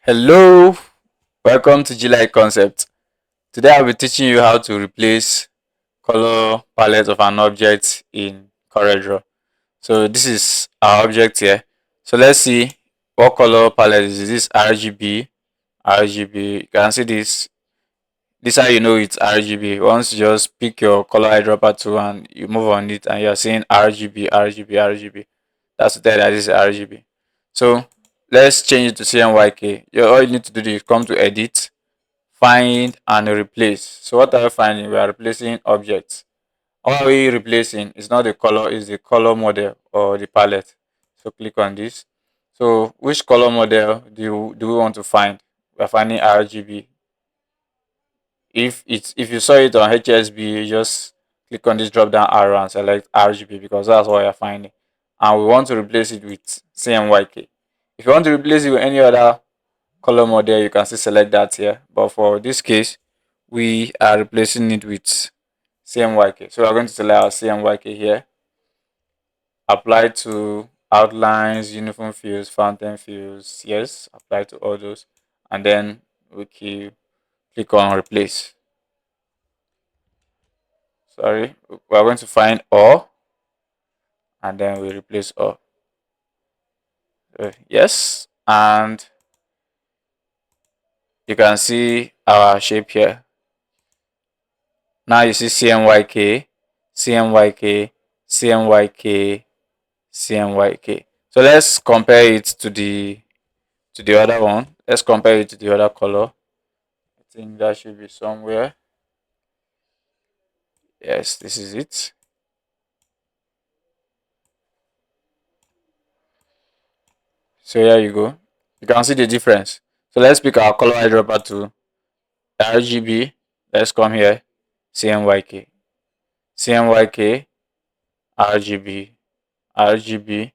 Hello, welcome to G-Lite concept. Today I'll be teaching you how to replace color palette of an object in Coreldraw. So this is our object here. So let's see what color palette is. Is this RGB? RGB. You can see this. This is how you know it's RGB. Once you just pick your color eyedropper tool and you move on it and you're seeing RGB, RGB, RGB. That's to tell that this is RGB. So let's change it to CMYK. All you need to do is come to edit, find and replace. So what are we finding? We are replacing objects. What are we replacing? It's not the color, it's the color model or the palette. So click on this. So which color model do we want to find? We are finding RGB. If you saw it on HSB, you just click on this drop down arrow and select RGB because that's what you're finding. And we want to replace it with CMYK. If you want to replace it with any other color model, you can still select that here. But for this case, we are replacing it with CMYK. So we're going to select our CMYK here. Apply to outlines, uniform fields, fountain fields. Yes, apply to all those. And then we can click on replace. Sorry, we're going to find all and then we replace all. Yes, and you can see our shape here. Now you see CMYK, CMYK, CMYK, CMYK. So let's compare it to the other one. Let's compare it to the other color. I think that should be somewhere. Yes, this is it. So here you go. You can see the difference. So let's pick our color eyedropper to RGB. Let's come here. CMYK. CMYK. RGB. RGB.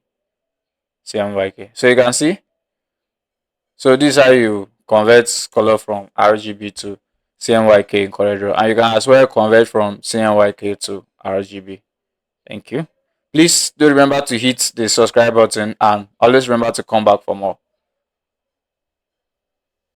CMYK. So you can see. So this is how you convert color from RGB to CMYK in Coreldraw. And you can as well convert from CMYK to RGB. Thank you. Please do remember to hit the subscribe button and always remember to come back for more.